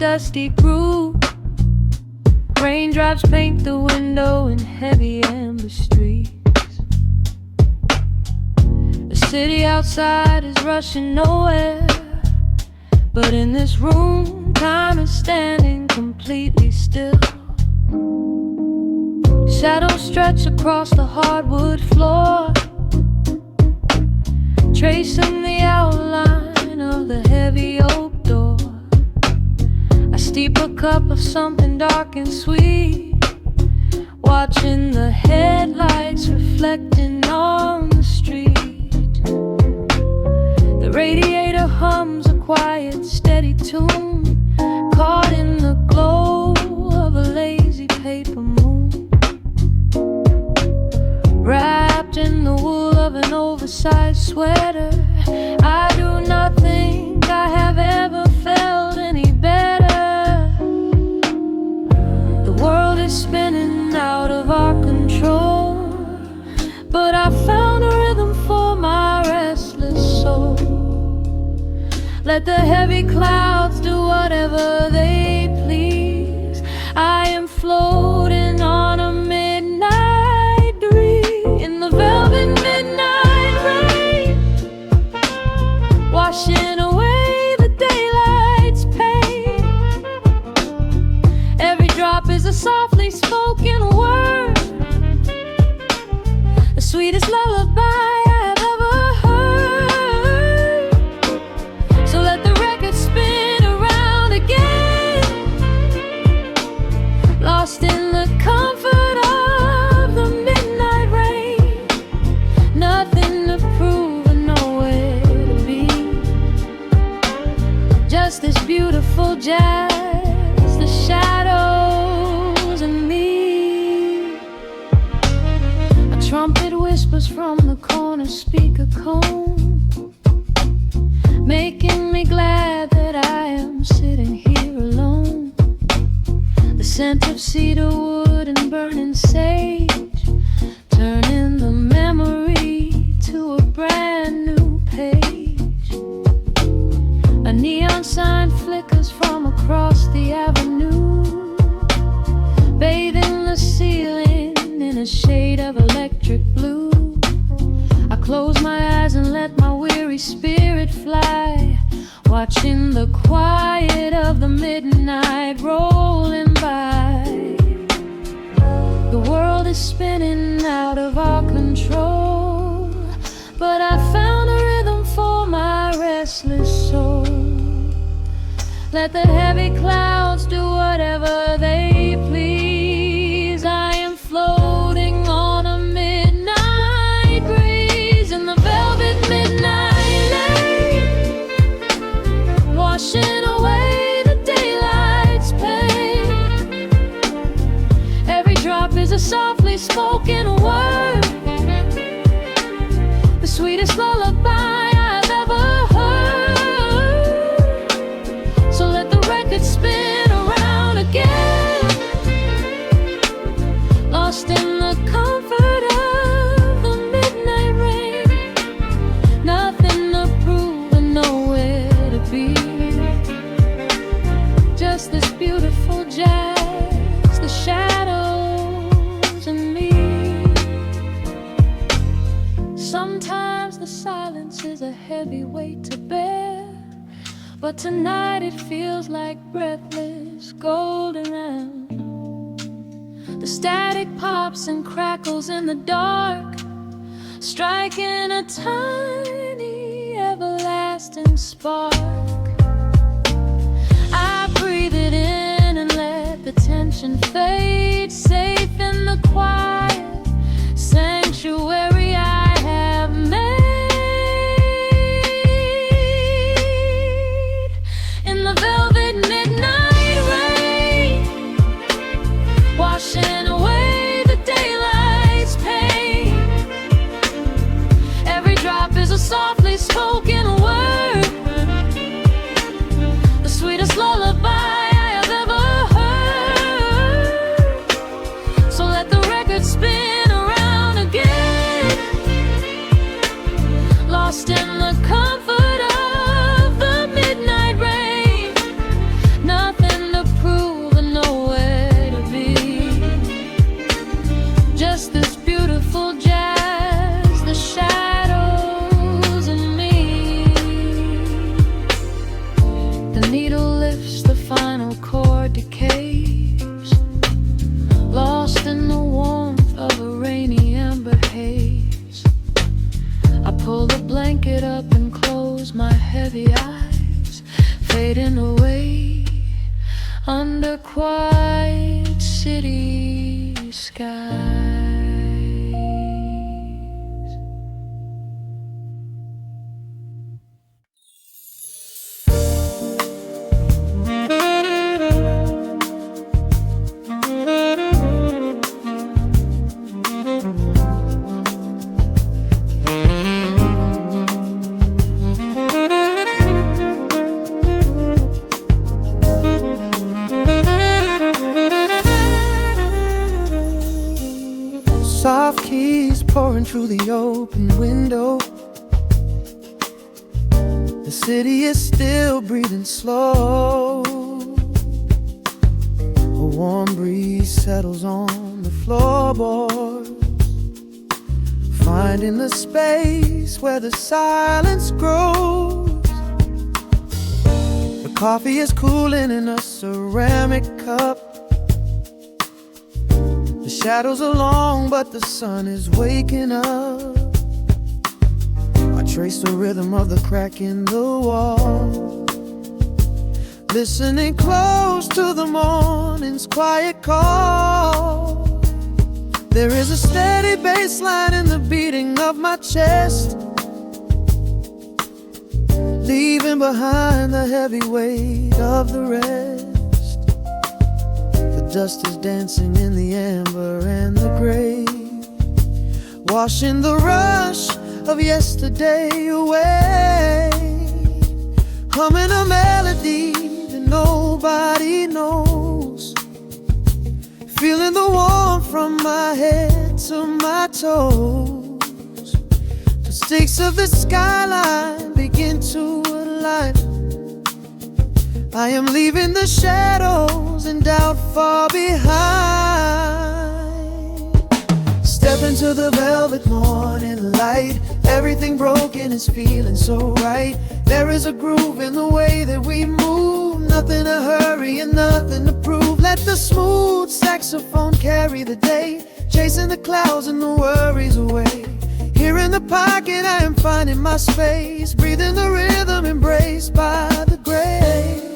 dusty groove. Raindrops paint the window in heavy amber streaks. The city outside is rushing nowhere, but in this room, time is standing completely still. Shadows stretch across the hardwood floor, tracing the outline of the heavy oak door. I steep a cup of something dark and sweet, watching the headlights reflecting on the street. The radiator hums a quiet, steady tune, caught in the glow of a lazy paper moon. Wrapped in the wool of an oversized sweater, I do not think I have ever felt any better. The world is spinning out of our control, but I found a rhythm for my restless soul. Let the heavy clouds do whatever they please. I am floating on a midnight breeze in the velvet midnight rain, washing away the daylight's pain. Every drop is a softly spoken word, the sweetest lullaby I have ever heard. So let the record spin around again, lost in the comfort of the midnight rain. Nothing to prove and nowhere to be, just this beautiful jazz, the shadows and me. A trumpet whispers from the corner speaker cone, making me glad that I am sitting here alone. The scent of cedar wood and burning sage, turning the memory to a brand new page. A neon sign flickers from across the avenue, bathing the ceiling in a shade of electric blue. I close my eyes and let my weary spirit fly, watching the quiet of the midnight rolling by. The world is spinning out of our control, but I found a rhythm for my restless soul. Let the heavy clouds do whatever they please. I am floating on a midnight breeze in the velvet midnight lane, washing away the daylight's pain. Every drop is a softly spoken word, the sweetest lullaby I've ever heard. So let the record spin around again, lost in the comfort of the midnight rain. Nothing to prove and nowhere to be, just this beautiful jazz, the shadows and me. Sometimes the silence is a heavy weight to bear, but tonight it feels like breathless golden round. The static pops and crackles in the dark, striking a tiny everlasting spark. I breathe it in and let the tension fade, safe in the quiet sanctuary I have made. In the velvet midnight rain, washing away the daylight's pain. Every drop is a softly spoken word, the sweetest lullaby I have ever heard. So let the record spin blanket up and close my heavy eyes, fading away under quiet city skies. Soft keys pouring through the open window. The city is still breathing slow. A warm breeze settles on the floorboards, finding the space where the silence grows. The coffee is cooling in a ceramic cup. The shadows are long, but the sun is waking up. I trace the rhythm of the crack in the wall, listening close to the morning's quiet call. There is a steady bass line in the beating of my chest, leaving behind the heavy weight of the rest. Dust is dancing in the amber and the gray, washing the rush of yesterday away. Humming a melody that nobody knows, feeling the warmth from my head to my toes. The stakes of the skyline begin to align. I am leaving the shadows and doubt far behind. Step into the velvet morning light. Everything broken is feeling so right. There is a groove in the way that we move. Nothing to hurry and nothing to prove. Let the smooth saxophone carry the day, chasing the clouds and the worries away. Here in the pocket I am finding my space, breathing the rhythm embraced by the grace.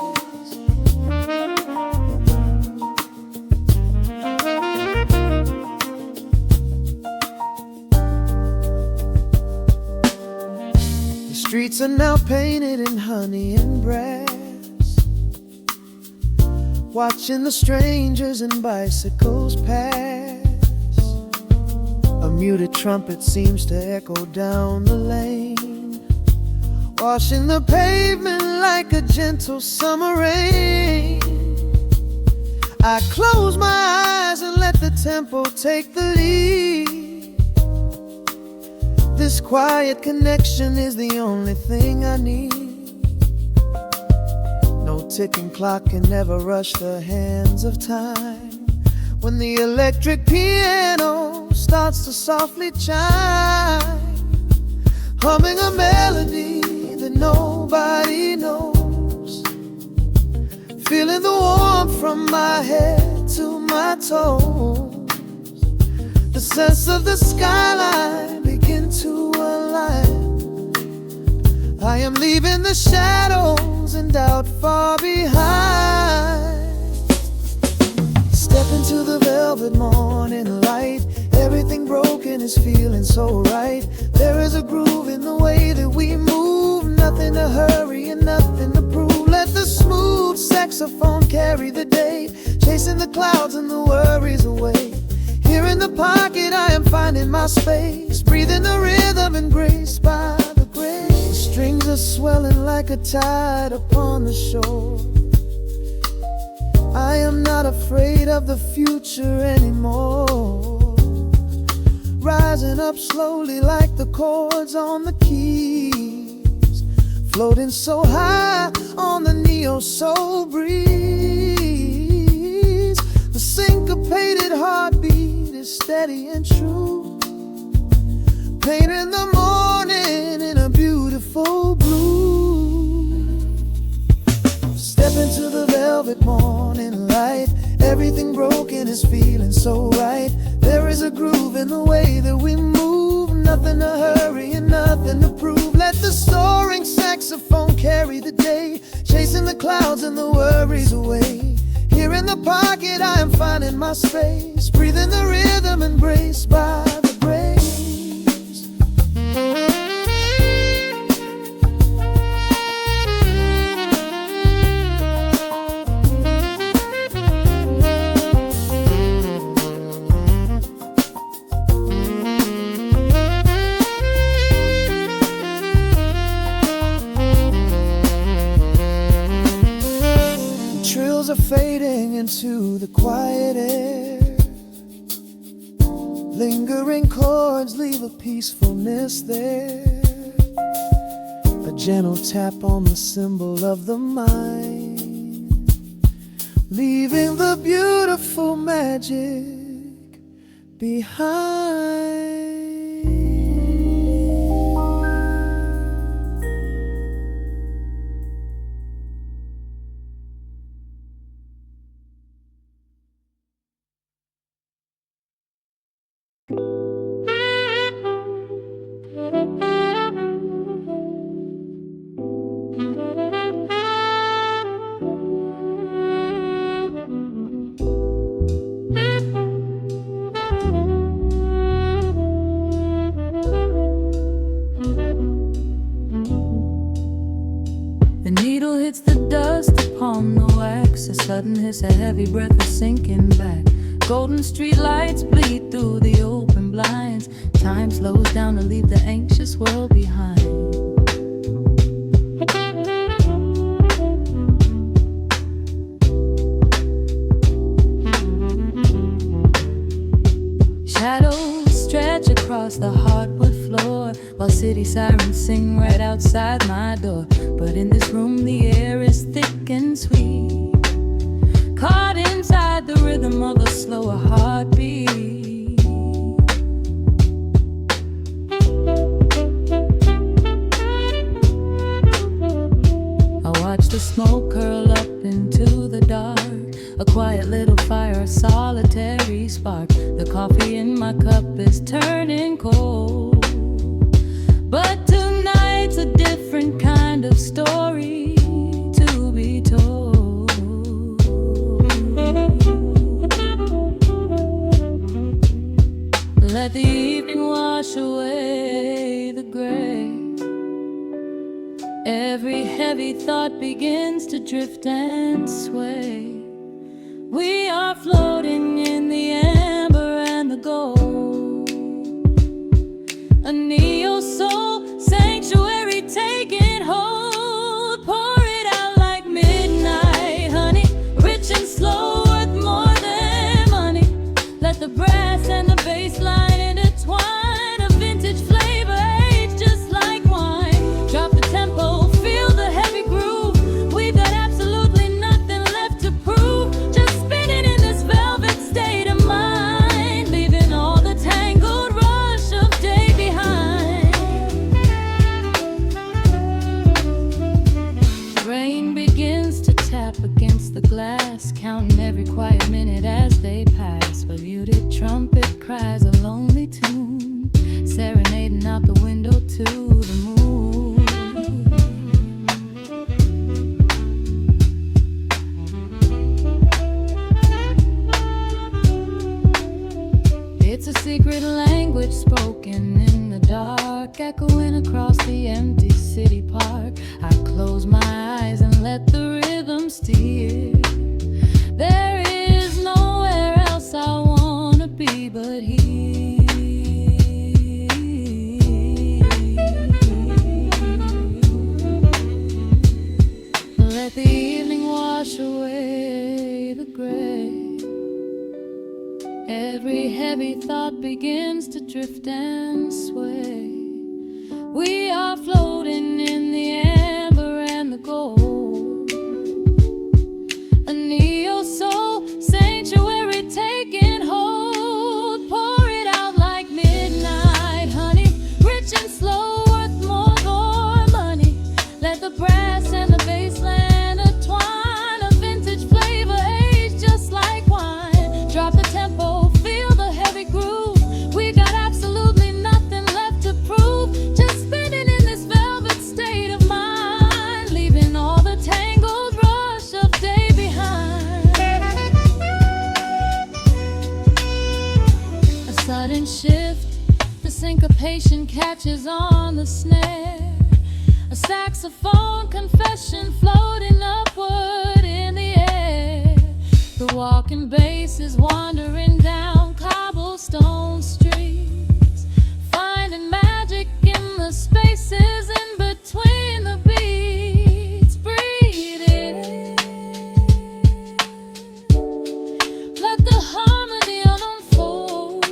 Streets are now painted in honey and brass, watching the strangers and bicycles pass. A muted trumpet seems to echo down the lane, washing the pavement like a gentle summer rain. I close my eyes and let the tempo take the lead. This quiet connection is the only thing I need. No ticking clock can never rush the hands of time. When the electric piano starts to softly chime, humming a melody that nobody knows, feeling the warmth from my head to my toes. The sense of the skyline begin to align. I am leaving the shadows and doubt far behind. Step into the velvet morning light. Everything broken is feeling so right. There is a groove in the way that we move. Nothing to hurry and nothing to prove. Let the smooth saxophone carry the day, chasing the clouds and the worries away. Here in the pocket I am finding my space, breathing the rhythm and grace by the grace. The strings are swelling like a tide upon the shore. I am not afraid of the future anymore. Rising up slowly like the chords on the keys, floating so high on the neo-soul breeze. The syncopated heartbeat is steady and true, painting the morning in a beautiful blue. Step into the velvet morning light. Everything broken is feeling so right. There is a groove in the way that we move. Nothing to hurry and nothing to prove. Let the clouds and the worries away. Here in the pocket I am finding my space, breathing the rhythm embraced by the grace. Trills are fading into the quiet air. Lingering chords leave a peacefulness there. A gentle tap on the symbol of the mind, leaving the beautiful magic behind. The needle hits the dust upon the wax. A sudden hiss, a heavy breath is sinking back. Golden street lights bleed through the open blinds. Time slows down to leave the anxious world behind. Shadows stretch across the hardwood floor, while city sirens sing right outside my door. But in this room the air is thick and sweet, caught inside the rhythm of a slower heartbeat. I watch the smoke curl up into the dark, a quiet little fire, a solitary spark. The coffee in my cup is turning cold, but tonight's a different kind of story to be told. Let the evening wash away the gray. Every heavy thought begins to drift and sway. We are floating in the amber and the gold, a neo-soul sanctuary taking hold. Pour it out like midnight honey, rich and slow, worth more than money. Let the brass and the bass line intertwine, a vintage flavor aged just like wine. Drop the tempo, feel the heavy groove. We've got absolutely nothing left to prove, just spinning in this velvet state of mind, leaving all the tangled rush of day behind. Rain begins to tap against the glass, counting every quiet minute as they pass. A muted trumpet cries a lonely tune, serenading out the window to the moon. It's a secret language spoken in the dark, echoing across the empty city park. I close my eyes and let the rhythm steer. There is nowhere else I wanna be but here. Let the evening wash away the gray. Every heavy thought begins to drift and sway. We are floating in the amber and the gold, a neo-soul sanctuary taking hold. Pour it out like midnight honey, rich and slow, worth more than money. Let the brass and the bass line intertwine, a vintage flavor aged just like wine. Drop the tempo, feel the heavy groove. We got absolutely nothing anticipation catches on the snare. A saxophone confession floating upward in the air. The walking bass is wandering down cobblestone streets, finding magic in the spaces in between the beats. Breathe it in. Let the harmony unfold.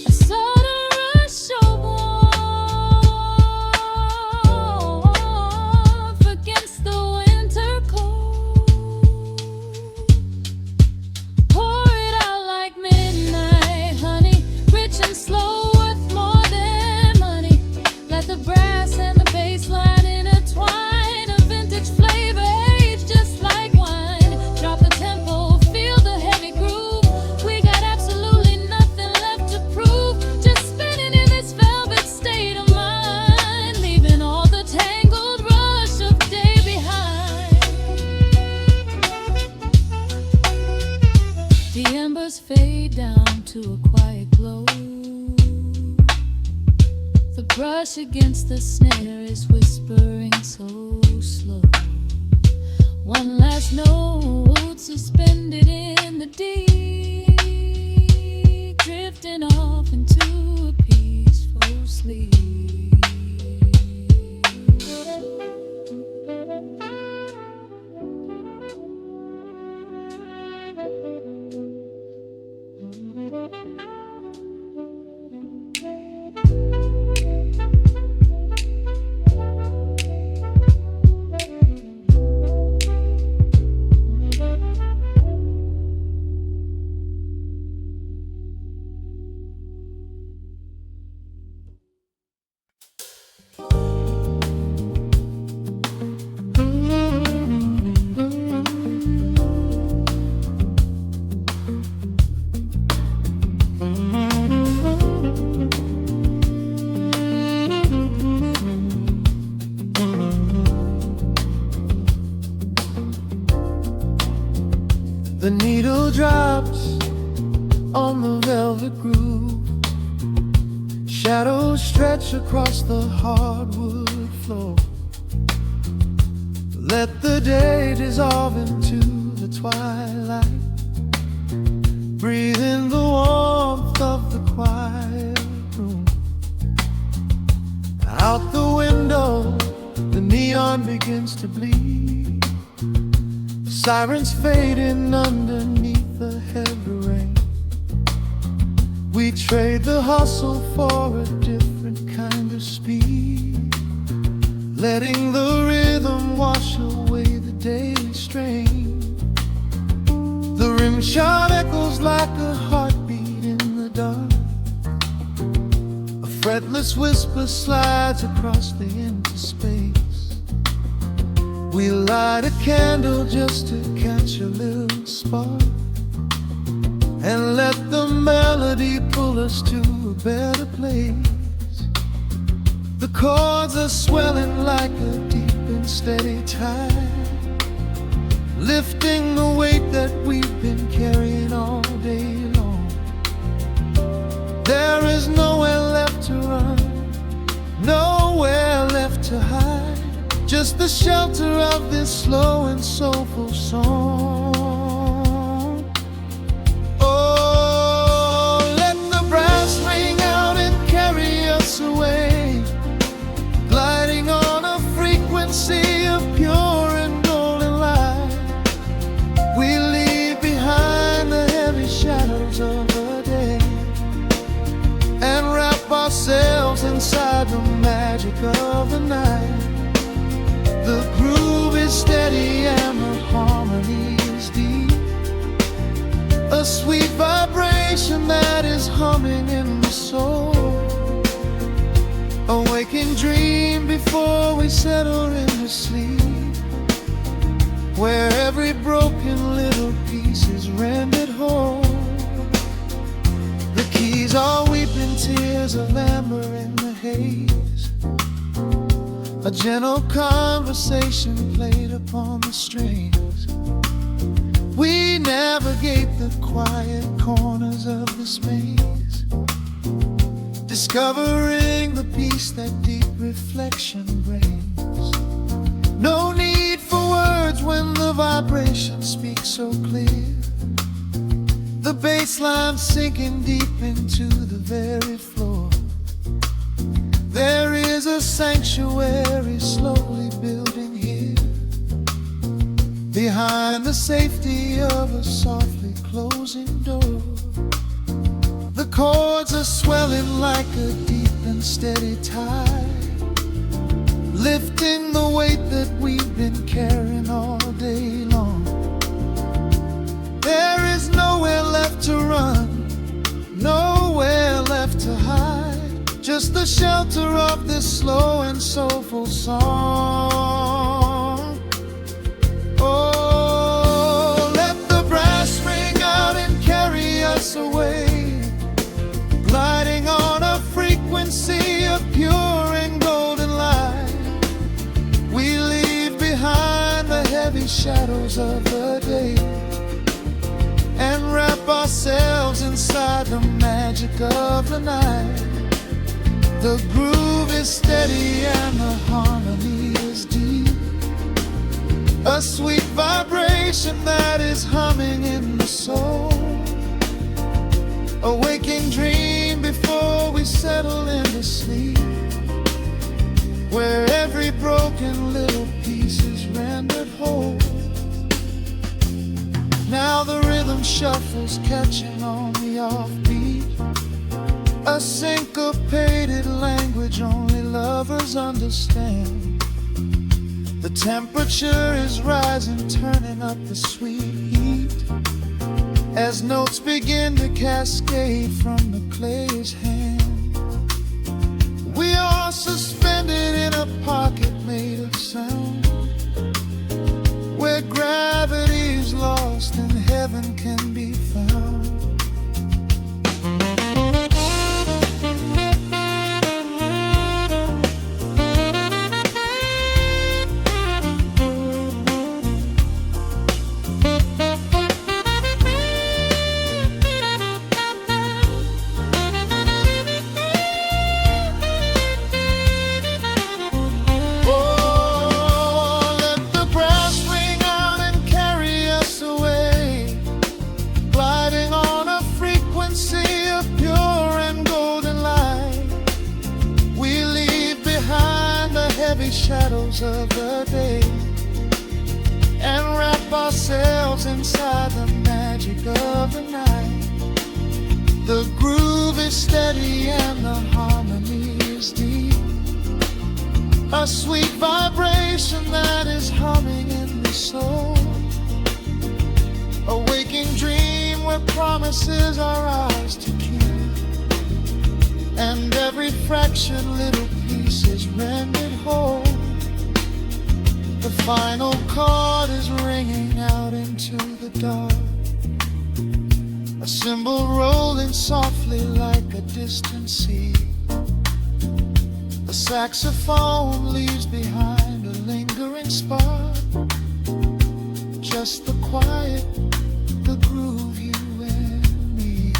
A sudden rush of warmth against the winter cold. Pour it out like midnight honey, rich and slow, worth more than money. Let the brass and the bass line intertwine, a vintage flavor aged just like wine. Drop the tempo, feel the heavy groove. We got absolutely nothing left to prove, just spinning in this velvet state of mind, leaving all the tangled rush of day behind. The embers fade down to a quiet glow. The brush against the snare is whispering so slow. One last note suspended in the deep, drifting off into a peaceful sleep. The needle drops on the velvet groove. Shadows stretch across the hardwood floor. Let the day dissolve into the twilight. Breathe in the warmth of the quiet room. Out the window, the neon begins to bleed. Sirens fading underneath the heavy rain. We trade the hustle for a different kind of speed, letting the rhythm wash away the daily strain. The rim shot echoes like a heartbeat in the dark. A fretless whisper slides across the empty space. We light a candle just to catch a little spark, and let the melody pull us to a better place. The chords are swelling like a deep and steady tide, lifting the weight that we've been carrying all day long. There is nowhere left to run, nowhere left to hide, just the shelter of this slow and soulful song. Oh, let the brass ring out and carry us away, gliding on a frequency of pure and golden light. We leave behind the heavy shadows of the day and wrap ourselves inside the magic of the night. The groove is steady and the harmony is deep, a sweet vibration that is humming in the soul. A waking dream before we settle into sleep, where every broken little piece is rendered whole. The keys are weeping tears of amber in the haze, a gentle conversation played upon the strings. We navigate the quiet corners of this maze, discovering the peace that deep reflection brings. No need for words when the vibration speaks so clear. The bass line sinking deep into the very floor. There is a sanctuary slowly building here, behind the safety of a softly closing door. The chords are swelling like a deep and steady tide, lifting the weight that we've been carrying all day long. There is nowhere left to run, nowhere left to hide, just the shelter of this slow and soulful song. Oh, let the brass ring out and carry us away, gliding on a frequency of pure and golden light. We leave behind the heavy shadows of the day and wrap ourselves inside the magic of the night. The groove is steady and the harmony is deep, a sweet vibration that is humming in the soul. A waking dream before we settle into sleep, where every broken little piece is rendered whole. Now the rhythm shuffles, catching on the offbeat, a syncopated language only lovers understand. The temperature is rising, turning up the sweet heat, as notes begin to cascade from the clay's hand. We are suspended in a pocket made of sound, where gravity is lost and heaven can be found. Shadows of the day and wrap ourselves inside the magic of the night. The groove is steady and the harmony is deep, a sweet vibration that is humming in the soul. A waking dream where promises are ours to keep, and every fractured little piece is rendered whole. The final chord is ringing out into the dark, a cymbal rolling softly like a distant sea. The saxophone leaves behind a lingering spark, just the quiet, the groove, you and me.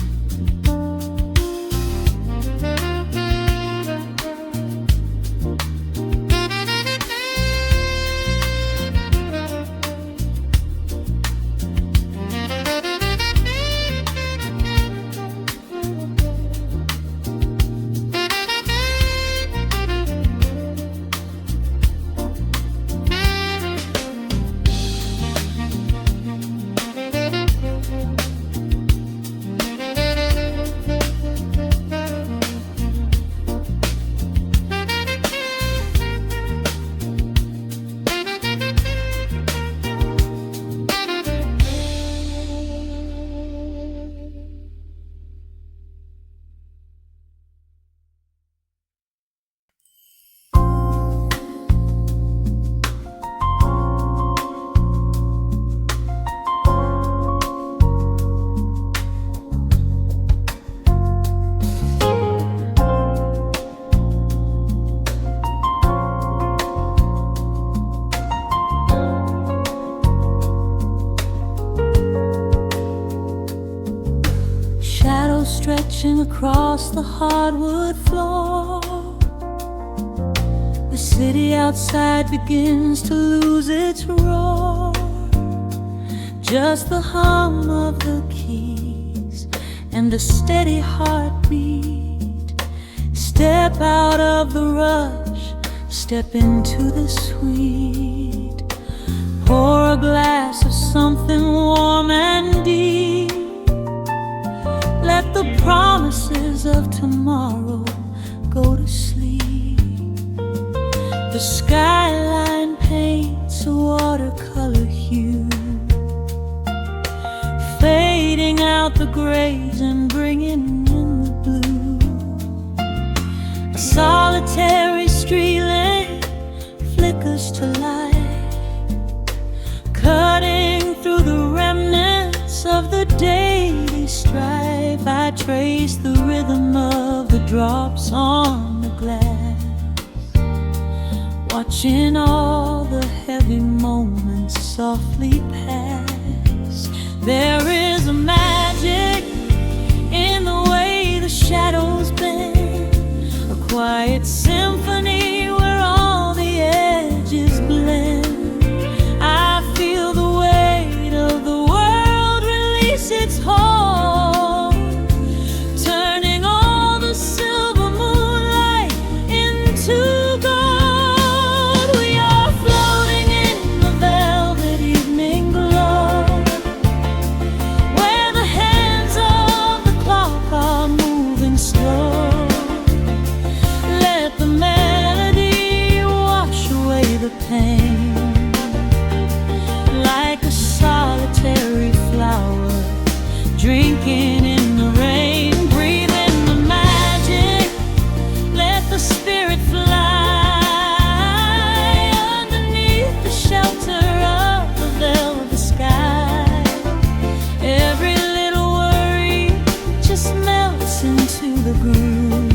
across the hardwood floor. The city outside begins to lose its roar. Just the hum of the keys and a steady heartbeat. Step out of the rush, step into the sweet. Pour a glass of something warm and deep. Let the promises of tomorrow go to sleep. The skyline paints a watercolor hue, fading out the grays and bringing in the blue. A solitary street lamp flickers to light, cutting through the remnants of the daily strife. I trace the rhythm of the drops on the glass, watching all the heavy moments softly pass. There is a magic in the way the shadows bend, a quiet symphony where all the edges blend. I feel the weight of the world release its hold, turning all the silver moonlight into gold. We are floating in the velvet evening glow, where the hands of the clock are moving slow. Let the melody wash away the pain, like a solitary flower drinking in the rain. Breathe in the magic, let the spirit fly underneath the shelter of the velvet sky. Every little worry just melts into the groove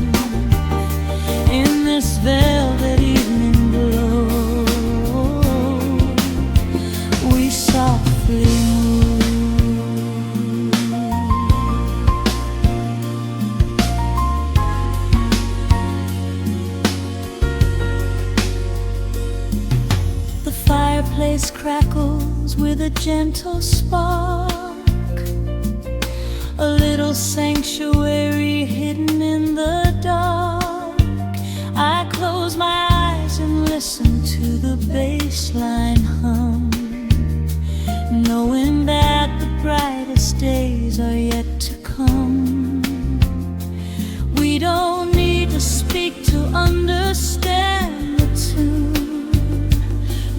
in this velvet evening glow. We softly move. The fireplace crackles with a gentle spark, a little sanctuary hidden in the dark. I close my eyes and listen to the bass line hum, knowing that the brightest days are yet to come. We don't need to speak to understand the tune.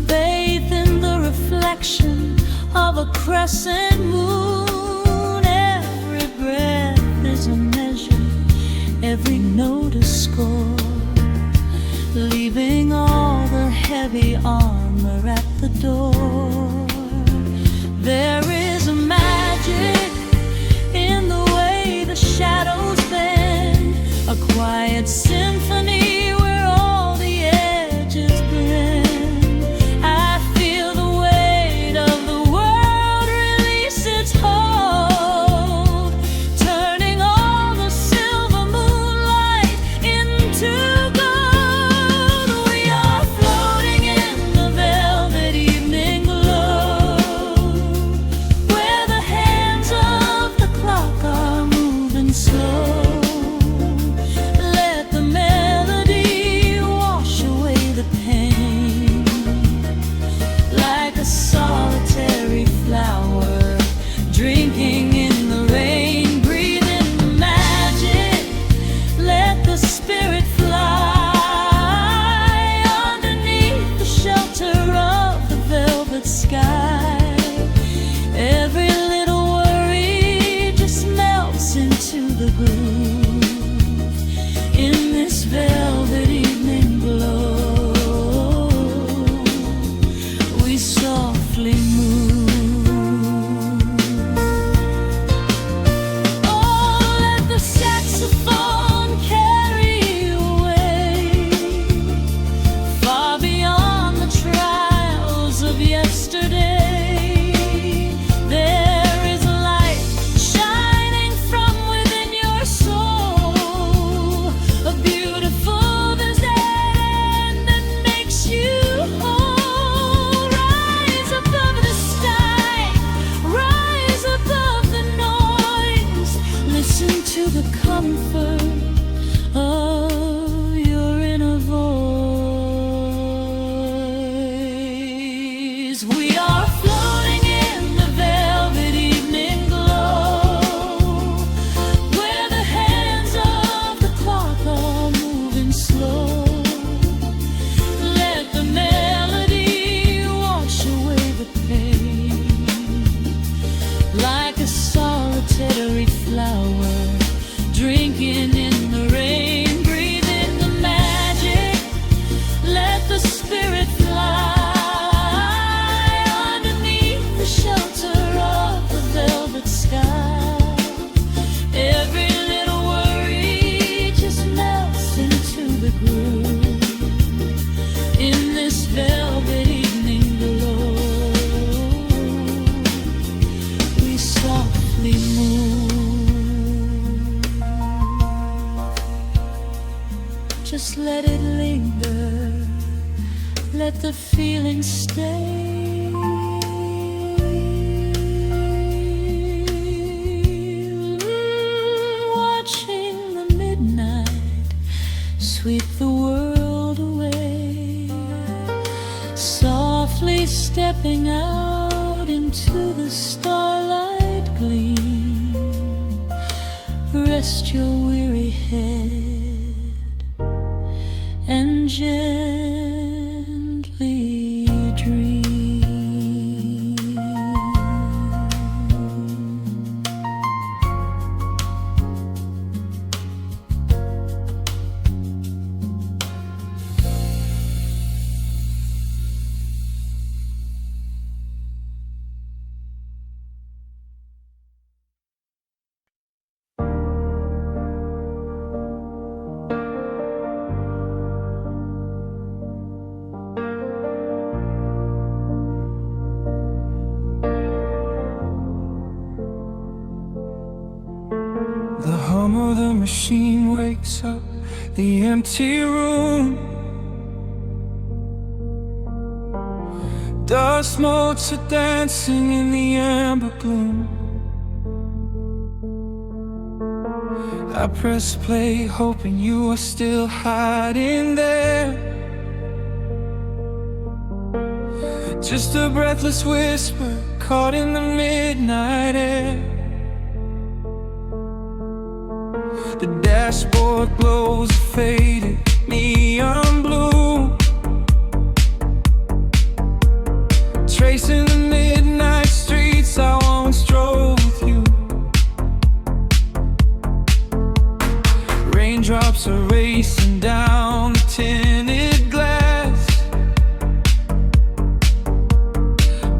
Bathe in the reflection of a crescent moon. Every breath is a measure, every note a score, leaving all the heavy armor at the door. There is a magic in the way the shadows bend, a quiet symphony where all the edges blend. I feel the weight of the world release its hold, turning all the silver moonlight into gold. We are floating in the velvet evening glow, where the hands of the clock are moving slow. comfort of your inner voice. We are floating in the velvet evening glow, where the hands of the clock are moving slow. Let the melody wash away the pain, like a solitary flower drinking in the rain. Breathe in the magic, let the spirit fly underneath the shelter of the velvet sky. Every little worry just melts into the groove in this velvet evening glow. We softly move, just let it linger, let the feeling stay. Watching the midnight sweep the world away, softly stepping out into the starlight gleam. Rest your weary head and gently dream. The hum of the machine wakes up the empty room. Dust motes are dancing in the amber gloom. I press play, hoping you are still hiding there. Just a breathless whisper caught in the midnight air. The dashboard glows a faded neon blue, tracing the midnight streets I once drove with you. Raindrops are racing down the tinted glass,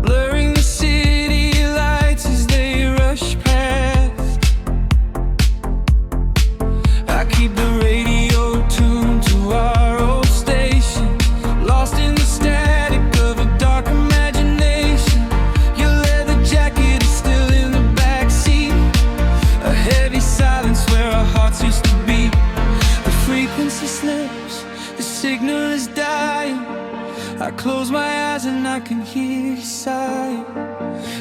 blurring the city lights as they rush past. I keep the radio tuned to our old station, lost in the static of a dark imagination. Your leather jacket is still in the backseat, a heavy silence where our hearts used to beat. The frequency slips, the signal is dying. I close my eyes and I can hear you sighing.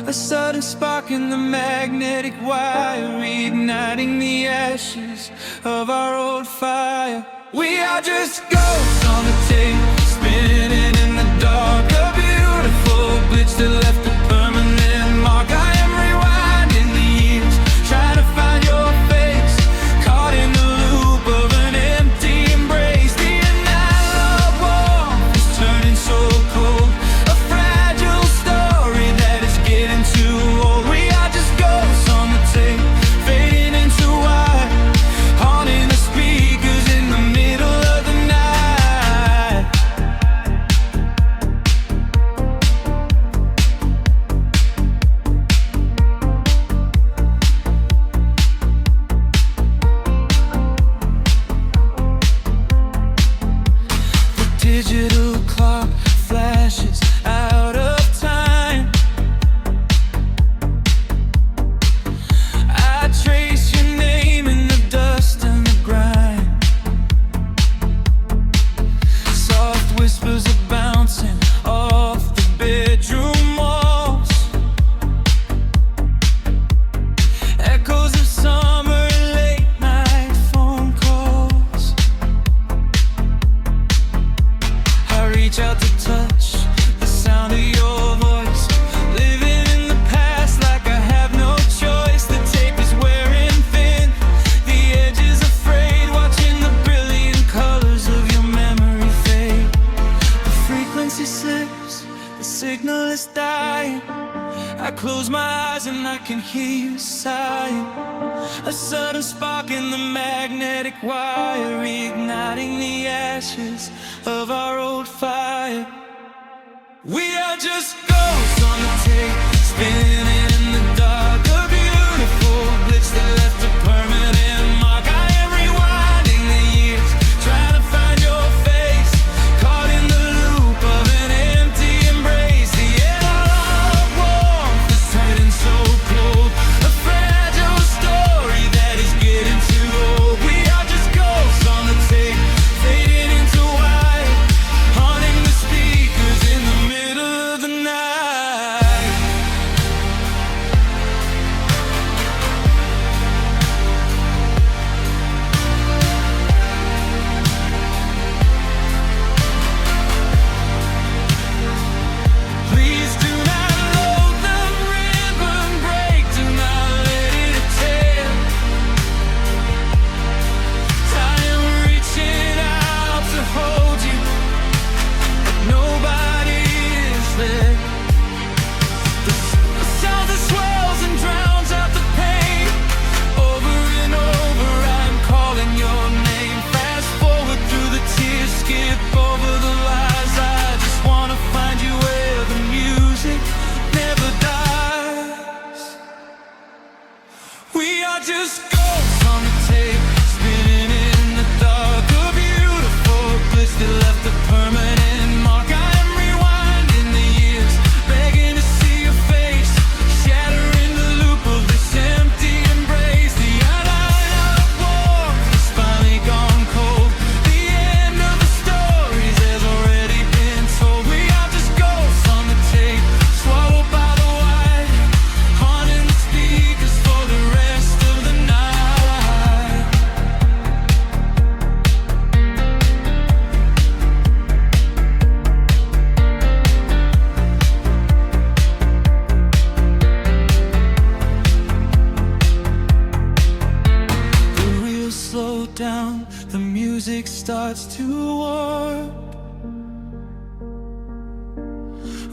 A sudden spark in the magnetic wire, reigniting the ashes of our old fire. We are just ghosts on the tape, spinning in the dark. A beautiful glitch that left a permanent mark. I am rewinding the years, trying to find your face, caught in the loop of an empty embrace. The analog warmth is turning so cold, a fragile story that is getting too old. We are just ghosts on the tape, fading into white, haunting the speakers in the middle of the night. The digital clock flashes out of time. I trace your name in the dust and the grime. Soft whispers are bouncing off the bedroom walls, echoes of summer and late night and I can hear you sighing. A sudden spark in the magnetic wire, reigniting the ashes of our old fire. We are just ghosts on the tape, spinning in the dark. A beautiful glitch that left a permanent mark. I am rewinding the years, trying to find your face, caught in the loop of an empty embrace. The air of warmth is turning so cold, a fragile story that is getting too old. We are just ghosts on the tape, fading into white, haunting the speakers in the middle of the night. Please do not load the ribbon break, do not let it tear. I am reaching out to hold you, but nobody is there. The sound that swells and drowns out the pain. Over and over I'm calling your name. Fast forward through the tears, skip over the lies. I just wanna find you where the music never dies. We are just ghosts on the tape, spinning in the dark. A beautiful glitch that left a permanent mark. I am rewinding the years, begging to see your face, shattering the loop of this empty embrace. The outline of warmth has finally gone cold. The end of the stories has already been told. We are just ghosts on the tape, swallowed by the wire, haunting the speakers for the rest of the night. The wheels slow down, the music starts to warp.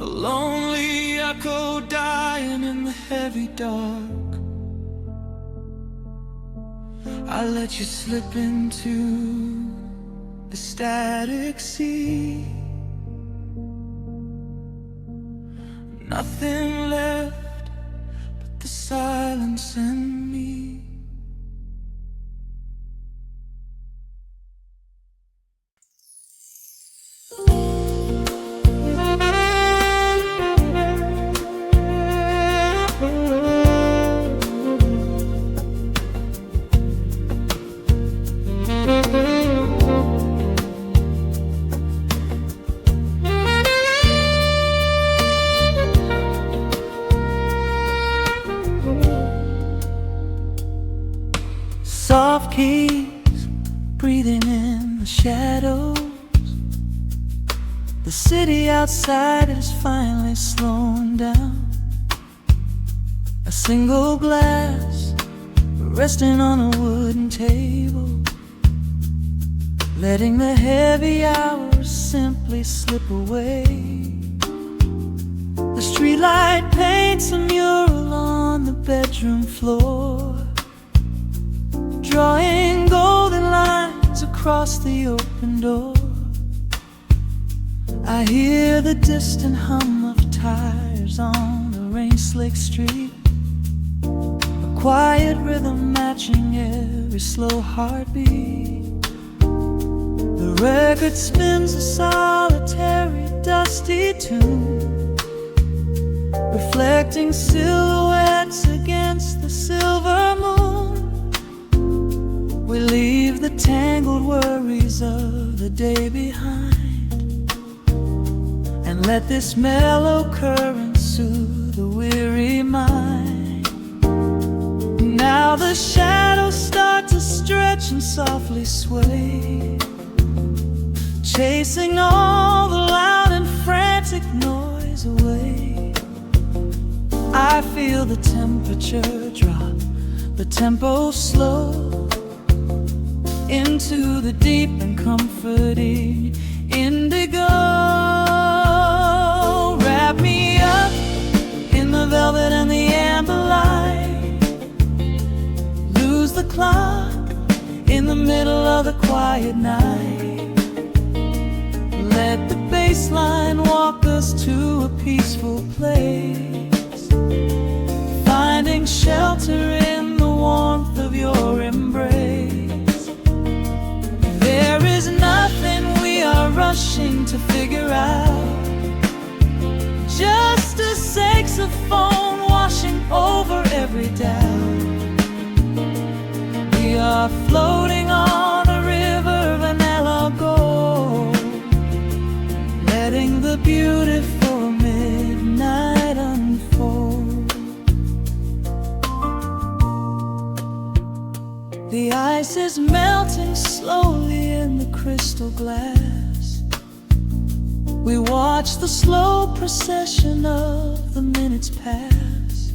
A lonely echo dying in the heavy dark. I let you slip into the static sea. Nothing left but the silence and me. Soft keys breathing in the shadows. The city outside is finally slowing down. A single glass resting on a wooden table, letting the heavy hours simply slip away. The streetlight paints a mural on the bedroom floor, drawing golden lines across the open door. I hear the distant hum of tires on the rain-slicked street, a quiet rhythm matching every slow heartbeat. The record spins a solitary, dusty tune, reflecting silhouettes against the silver moon. We leave the tangled worries of the day behind, and let this mellow current soothe the weary mind. Now the shadows start to stretch and softly sway, chasing all the loud and frantic noise away. I feel the temperature drop, the tempo slow, into the deep and comforting indigo. Wrap me up in the velvet and the amber light. of the quiet night. Let the bass line walk us to a peaceful place, finding shelter in the warmth of your embrace. There is nothing we are rushing to figure out, just a saxophone washing over every doubt. We are floating on a river of analog gold, letting the beautiful midnight unfold. The ice is melting slowly in the crystal glass. We watch the slow procession of the minutes pass.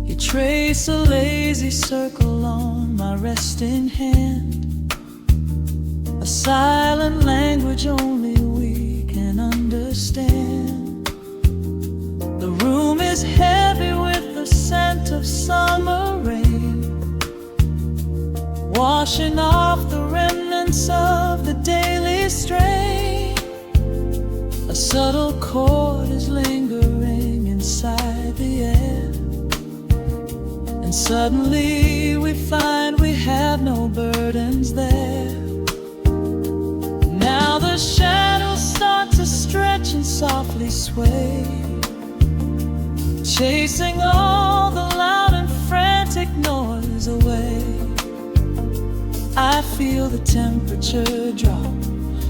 You trace a lazy circle on my resting hand, a silent language only we can understand. The room is heavy with the scent of summer rain, washing off the remnants of the daily strain. A subtle chord is lingering inside the air, and suddenly we find we have no burdens there. Now the shadows start to stretch and softly sway, chasing all the loud and frantic noise away. I feel the temperature drop,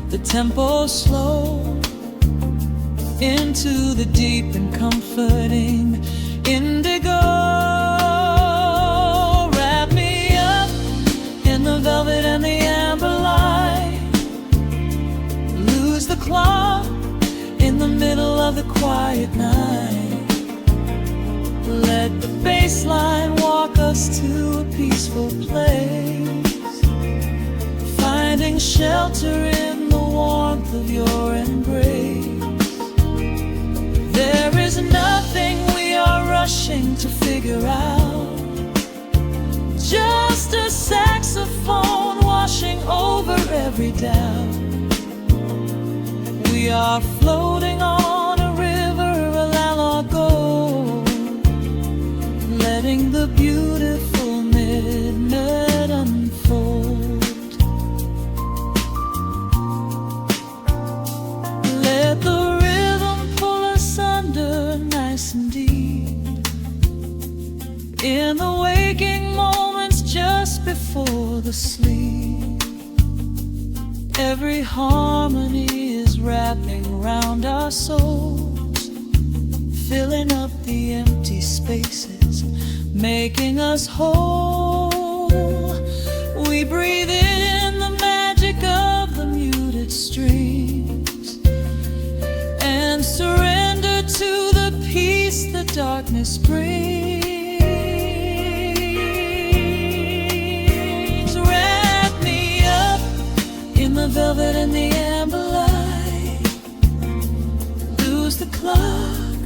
the tempo slow, into the deep and comforting indigo. Wrap me up in the velvet and the amber light, lose the clock in the middle of the quiet night. Let the bass line walk us to a peaceful place, finding shelter in the warmth of your embrace. There is nothing we are rushing to figure out, just a saxophone washing over every doubt. We are floating on a river of analog gold, letting the beautiful midnight unfold. Let the nice and deep, in the waking moments just before the sleep. Every harmony is wrapping round our souls, filling up the empty spaces, making us whole. We breathe in the magic of the muted strings and surrender to the peace the darkness brings. Wrap me up in the velvet and the amber light, lose the clock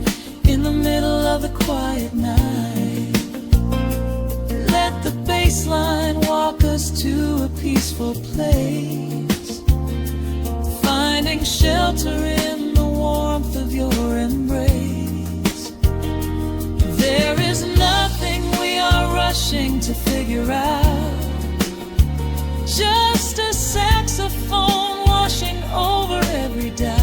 in the middle of the quiet night. Let the bass line walk us to a peaceful place, finding shelter in the warmth of your embrace. There is nothing we are rushing to figure out, just a saxophone washing over every doubt.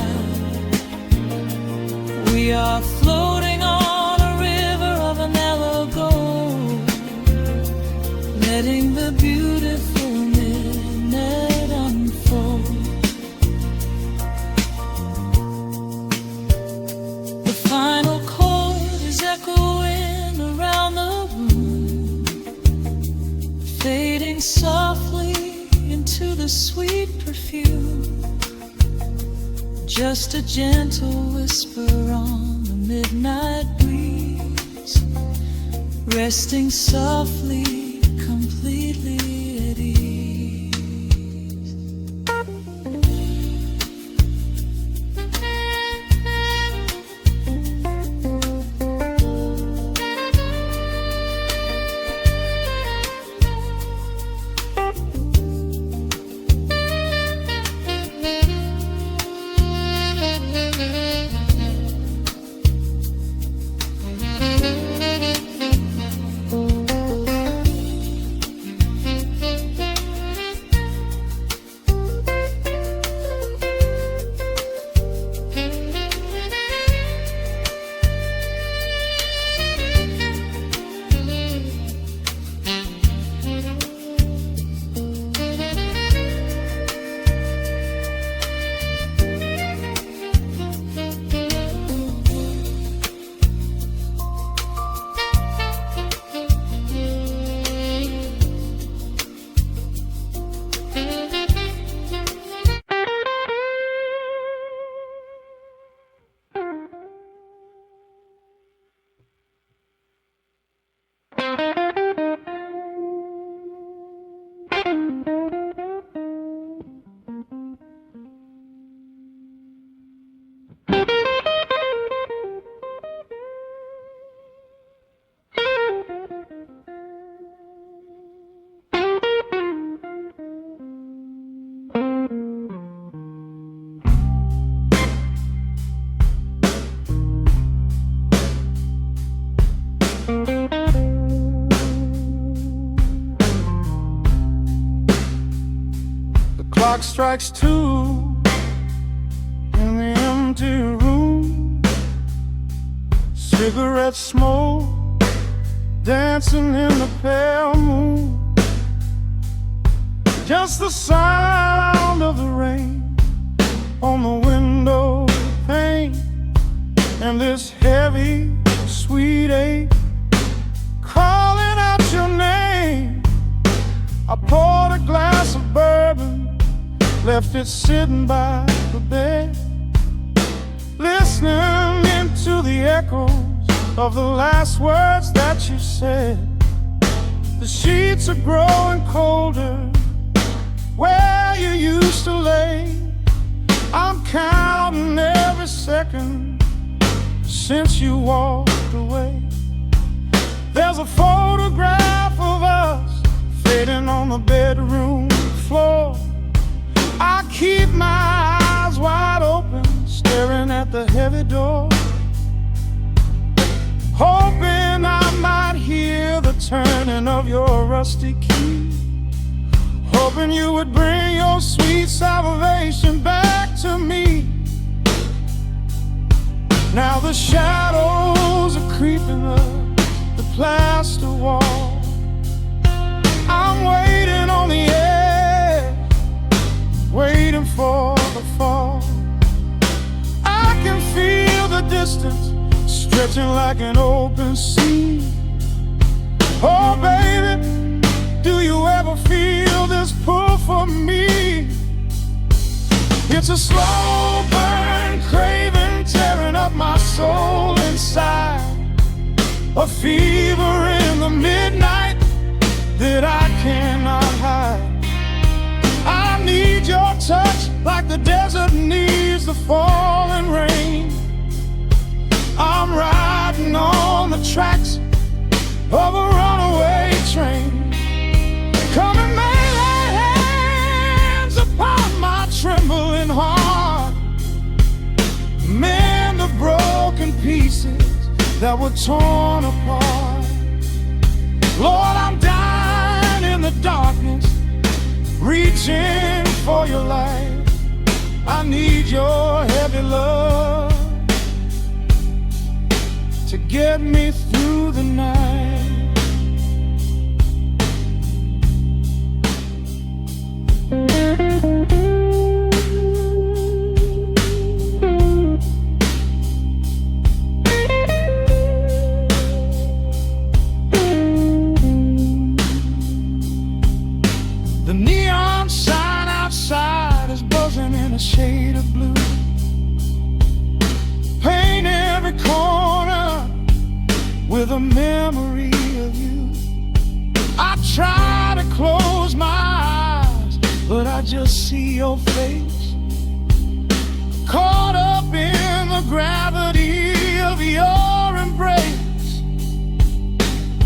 We are floating on a river of analog gold, letting the beautiful midnight unfold. The final chord is echoing around the room, fading softly into the sweet perfume. Just a gentle whisper on the midnight breeze, resting softly, completely at ease. clock strikes 2 in the empty room. Cigarette smoke dancing in the pale moon. Just the sound of the rain on the window pane, and this heavy, sweet ache calling out your name. I poured a glass of bourbon, left it sitting by the bed, listening into the echoes of the last words that you said. The sheets are growing colder where you used to lay. I'm counting every second since you walked away. There's a photograph of us fading on the bedroom floor. I keep my eyes wide open, staring at the heavy door, hoping I might hear the turning of your rusty key, hoping you would bring your sweet salvation back to me. Now the shadows are creeping up the plaster wall. I'm waiting on the edge, waiting for the fall. I can feel the distance stretching like an open sea. Oh baby, do you ever feel this pull for me? It's a slow burn, craving, tearing up my soul inside. A fever in the midnight that I cannot hide. I need your touch like the desert needs the falling rain. I'm riding on the tracks of a runaway train. Come and lay hands upon my trembling heart, mend the broken pieces that were torn apart. Lord, I'm dying in the darkness, reaching for your light. I need your heavy love to get me through the night. The neon sign outside is buzzing in a shade of blue. Paint every corner with a memory of you. I try to close my eyes, but I just see your face, caught up in the gravity of your embrace.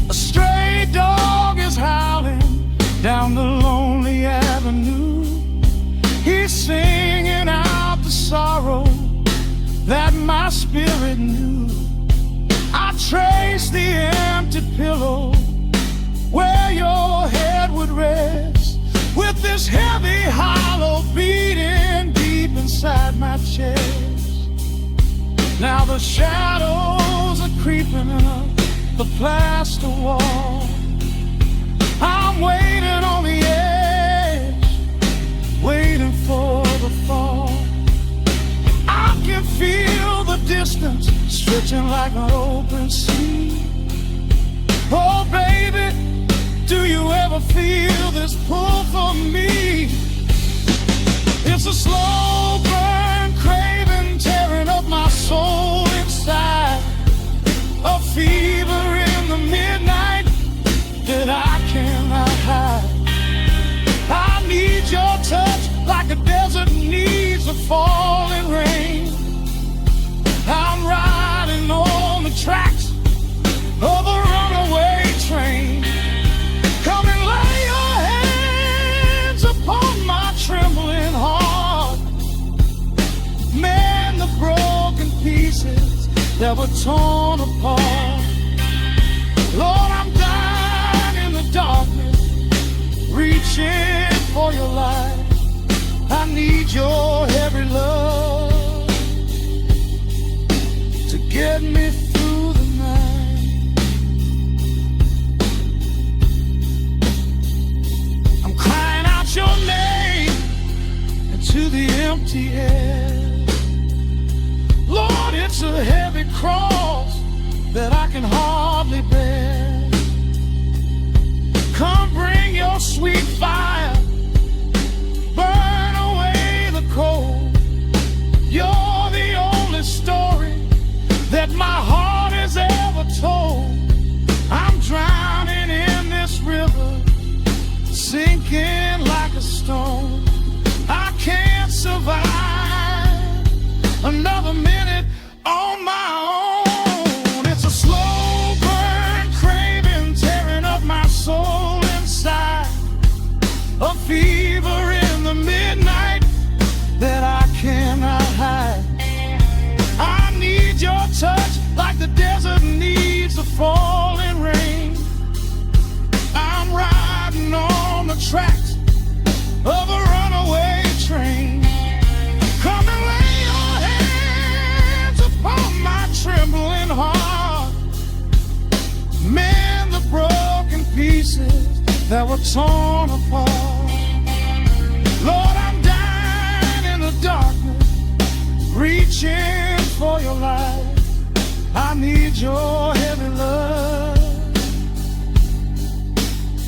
A stray dog is howling down the lonely avenue. He's singing out the sorrow that my spirit knew. I trace the empty pillow where your head would rest, with this heavy hollow beating deep inside my chest. Now the shadows are creeping up the plaster wall. I'm waiting on the edge, waiting for the fall. I can feel the distance stretching like an open sea. Oh baby, do you ever feel this pull for me? It's a slow burn, craving, tearing up my soul inside. A fever in the midnight that I cannot hide. I need your touch like a desert needs a falling rain. I'm riding on the tracks of a runaway train. Come and lay your hands upon my trembling heart, mend the broken pieces that were torn apart. Lord, I'm dying in the darkness, reaching for your light. empty head. Lord, it's a heavy cross that I can hardly bear. Come bring your sweet fire, burn away the cold. You're the only story that my heart has ever told. I'm drowning in this river, sinking like a stone. I can't survive another minute on my own. It's a slow burn, craving, tearing up my soul inside. A fever in the midnight that I cannot hide. I need your touch like the desert needs the falling rain. I'm riding on the tracks of a runaway train. Come and lay your hands upon my trembling heart. Mend the broken pieces that were torn apart. Lord, I'm dying in the darkness, reaching for your light. I need your heavy love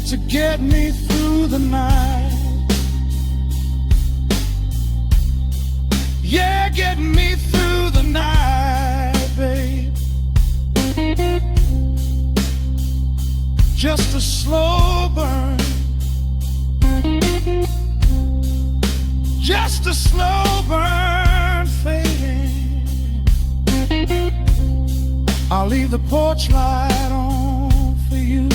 to get me through the night. Yeah, get me through the night, babe. Just a slow burn, just a slow burn fading. I'll leave the porch light on for you.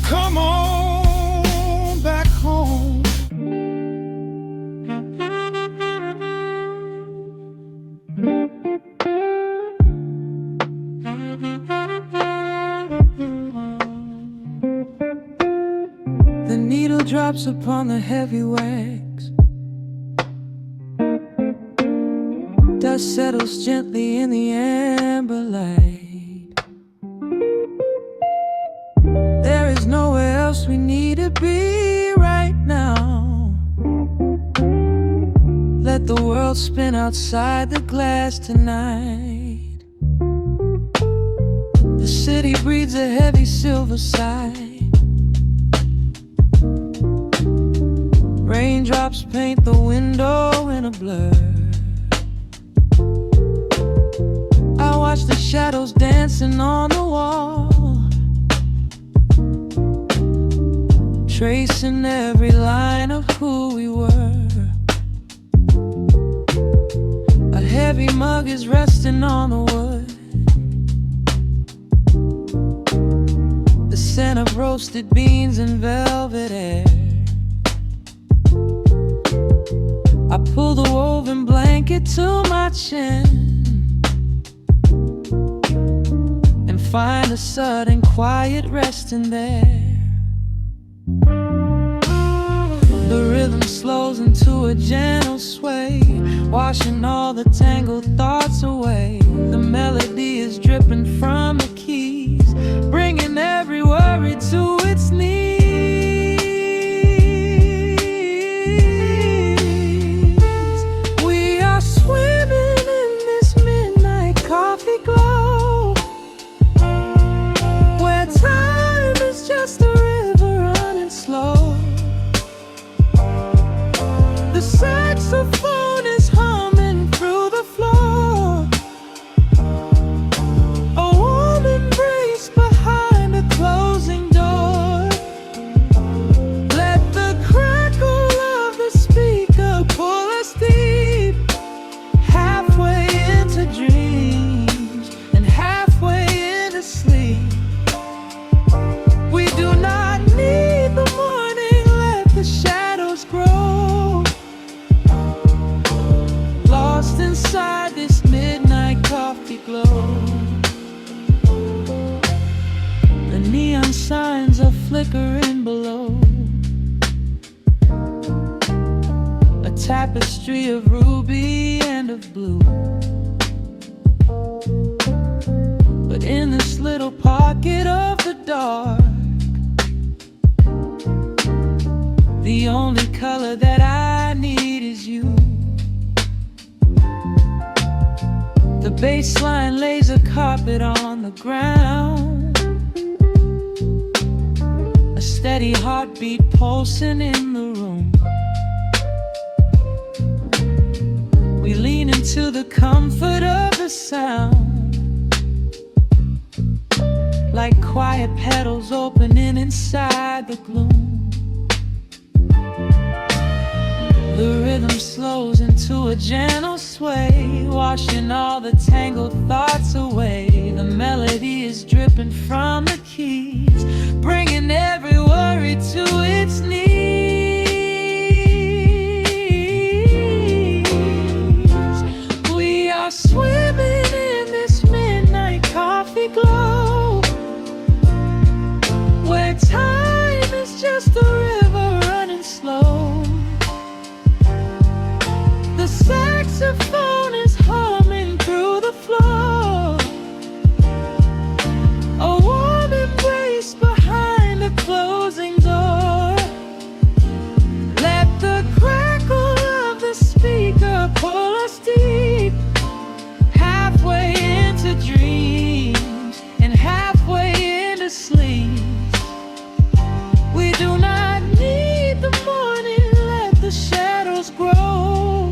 Come on back home. The needle drops upon the heavy wax. Dust settles gently in the amber light. There is nowhere else we need to be right now. Let the world spin outside the glass tonight. The city breathes a heavy silver sigh. Raindrops paint the window in a blur. I watch the shadows dancing on the wall, tracing every line of who we were. A heavy mug is resting on the wood. The scent of roasted beans and velvet air. I pull the woven blanket to my chin and find a sudden quiet resting there. The rhythm slows into a gentle sway, washing all the tangled thoughts away. The melody is dripping from the keys, bringing every worry to its knees. We are swimming in this midnight coffee glow, where time is just a river running slow. The saxophone is humming through the floor. A warm embrace behind a closing door. Let the crackle of the speaker pull us deep, halfway into dreams and halfway into sleep. We do not need the morning, let the shadows grow. Lost inside this midnight coffee glow. The neon signs are flickering below. A tapestry of ruby and of blue. But in this little pocket of the dark, The only color that I need is you. The bass line lays a carpet on the ground, a steady heartbeat pulsing in the room. We lean into the comfort of the sound, like quiet petals opening inside the gloom. The rhythm slows into a gentle sway, washing all the tangled thoughts away. The melody is dripping from the keys, bringing every worry to its knees. We are swimming in this midnight coffee glow, where time is just a river running slow. The saxophone is humming through the floor, a warm embrace behind a closing door. Let the crackle of the speaker pull us deep, halfway into dreams and halfway into sleep. We do not need the morning, let the shadows grow.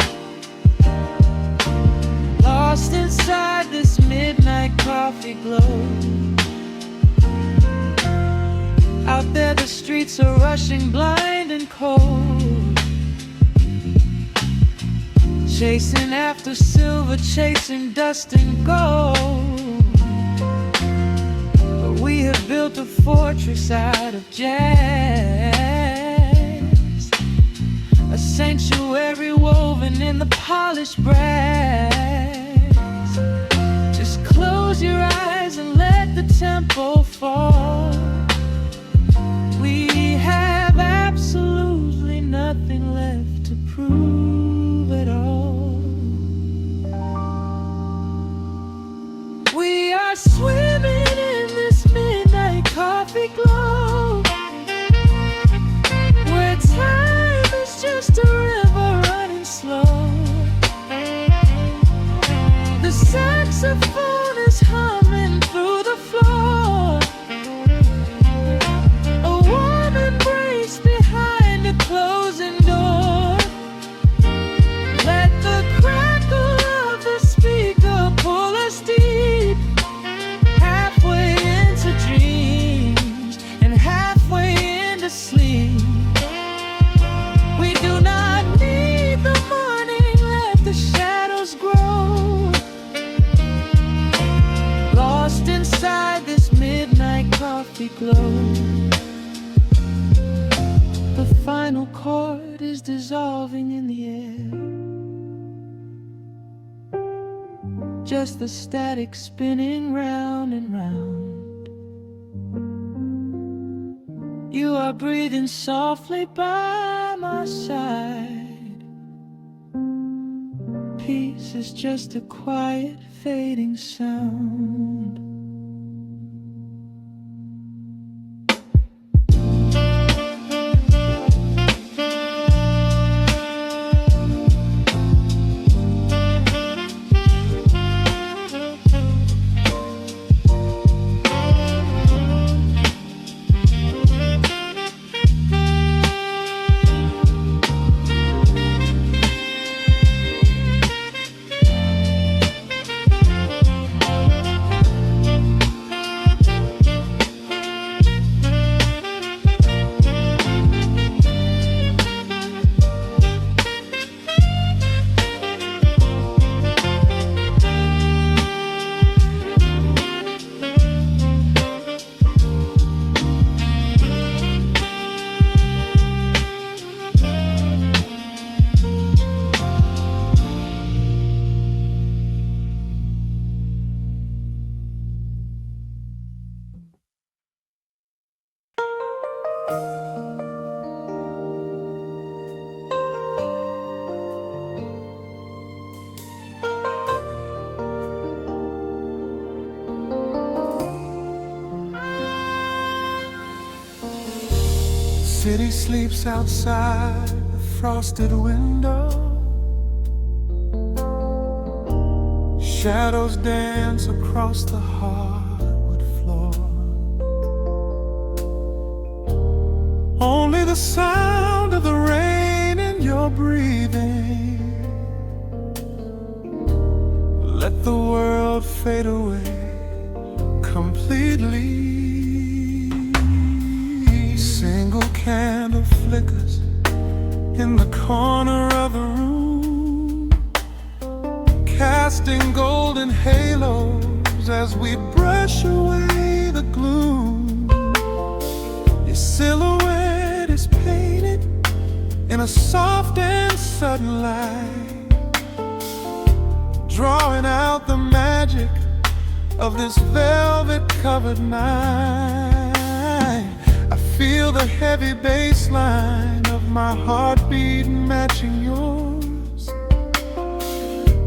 Lost inside this midnight coffee glow. Out there the streets are rushing blind and cold, chasing after silver, chasing dust and gold. But we have built a fortress out of jazz, a sanctuary woven in the polished brass. Just close your eyes and let the tempo fall. We have absolutely nothing left to prove at all. We are swimming in this midnight coffee glow, where time is just a river running slow. The saxophone is humming through the floor, a warm embrace behind a closing door. Let the crackle of the speaker pull us deep, halfway into dreams and halfway into sleep. We do not need the morning, let the shadows grow. Lost inside this midnight coffee glow. The final chord is dissolving in the air, just the static spinning round and round. You are breathing softly by my side. Peace is just a quiet fading sound. city sleeps outside the frosted window. Shadows dance across the hardwood floor. Only the sound of the rain in your breathing. Let the world fade away completely. Single candle flickers in the corner of the room, casting golden halos as we brush away the gloom. Your silhouette is painted in a soft and sudden light, drawing out the magic of this velvet-covered night. I feel the heavy bass line of my heartbeat matching yours.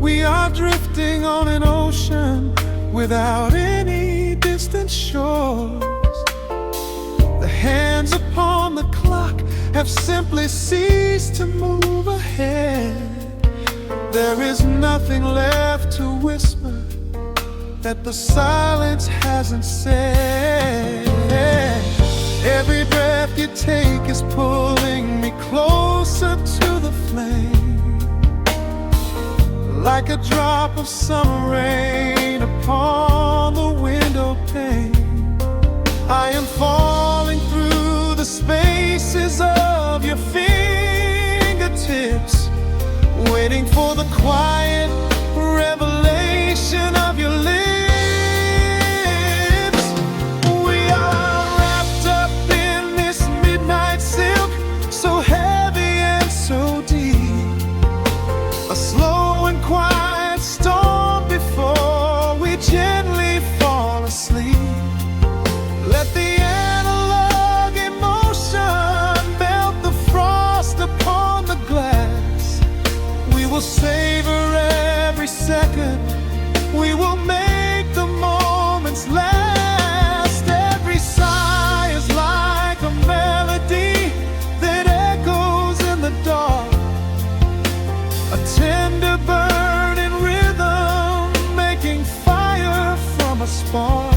We are drifting on an ocean without any distant shores. The hands upon the clock have simply ceased to move ahead. There is nothing left to whisper that the silence hasn't said. Every breath you take is pulling me closer to the flame, like a drop of summer rain upon the window pane. I am falling through the spaces of your fingertips, waiting for the quiet revelation of your lips. We are wrapped up in this midnight silk, so heavy and so deep. A slow and quiet storm before we gently fall asleep. Let the analog emotion melt the frost upon the glass. We will savor every second. We will make the moments last. Every sigh is like a melody that echoes in the dark, a tender burning rhythm making fire from a spark.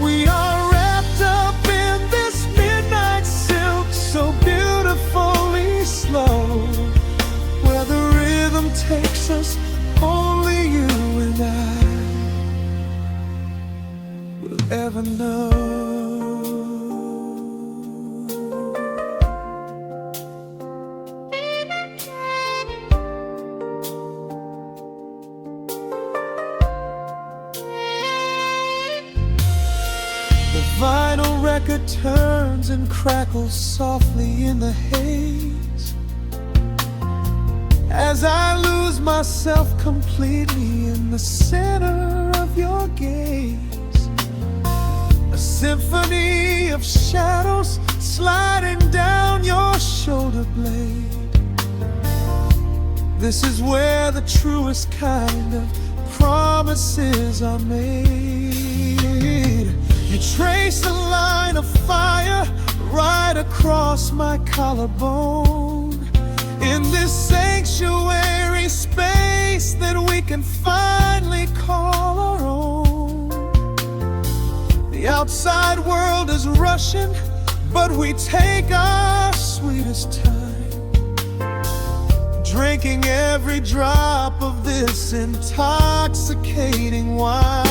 We are wrapped up in this midnight silk, so beautifully slow, where the rhythm takes us, only you and I will ever know. The vinyl record turns and crackles softly in the haze as I lose myself completely in the center of your gaze. A symphony of shadows sliding down your shoulder blade. This is where the truest kind of promises are made. You trace a line of fire right across my collarbone, in this sanctuary space that we can finally call our own. The outside world is rushing, but we take our sweetest time, drinking every drop of this intoxicating wine.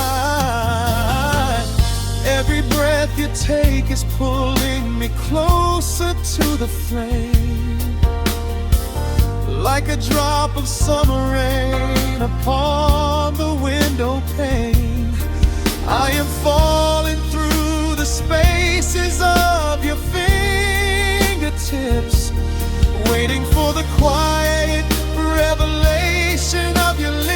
Every breath you take is pulling me closer to the flame, like a drop of summer rain upon the window pane. I am falling through the spaces of your fingertips, waiting for the quiet revelation of your lips.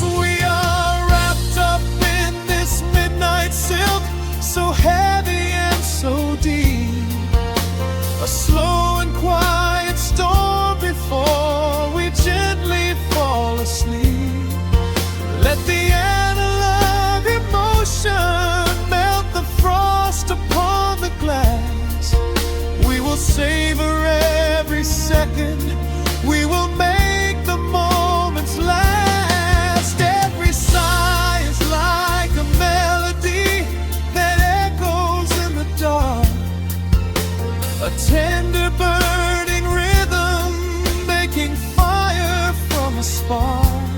We are wrapped up in this midnight silk, so heavy and so deep. A slow and quiet storm before we gently fall asleep. Let the analog emotion melt the frost upon savor every second. We will make the moments last. Every sigh is like a melody that echoes in the dark. A tender burning rhythm making fire from a spark.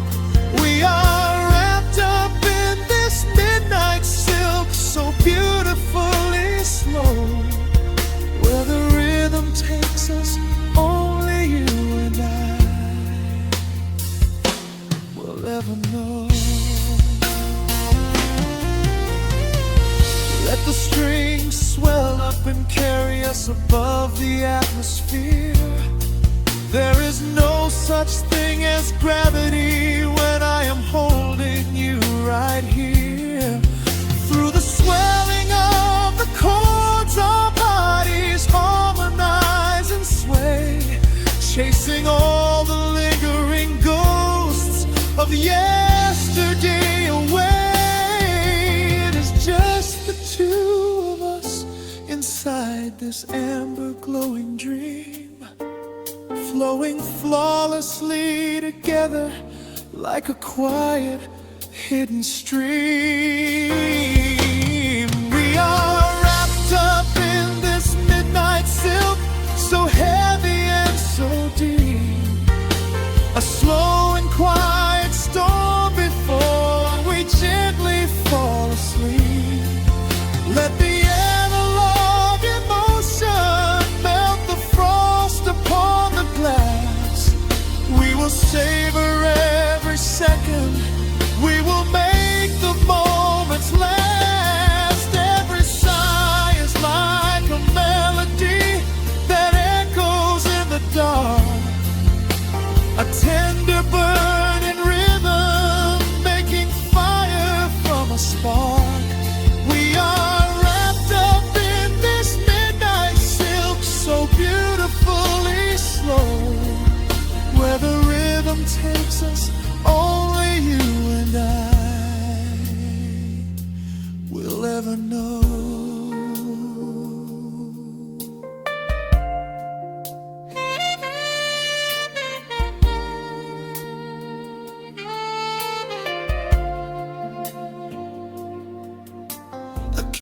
We are wrapped up in this midnight silk, so beautifully slow. Where the rhythm takes us, only you and I will ever know. Let the strings swell up and carry us above the atmosphere. There is no such thing as gravity when I am holding you right here. Through the swelling of the chords, our bodies harmonize and sway, chasing all the lingering ghosts of yesterday away. It is just the two of us inside this amber glowing dream, flowing flawlessly together like a quiet hidden stream. We are wrapped up in this midnight silk, so heavy and so deep. A slow and quiet storm before we gently fall asleep. Let the analog emotion melt the frost upon the glass. We will savor every second. We will make the moments last. Every sigh is like a melody that echoes in the dark. A tender burning rhythm making fire from a spark. We are wrapped up in this midnight silk, so beautifully slow. Where the rhythm takes us,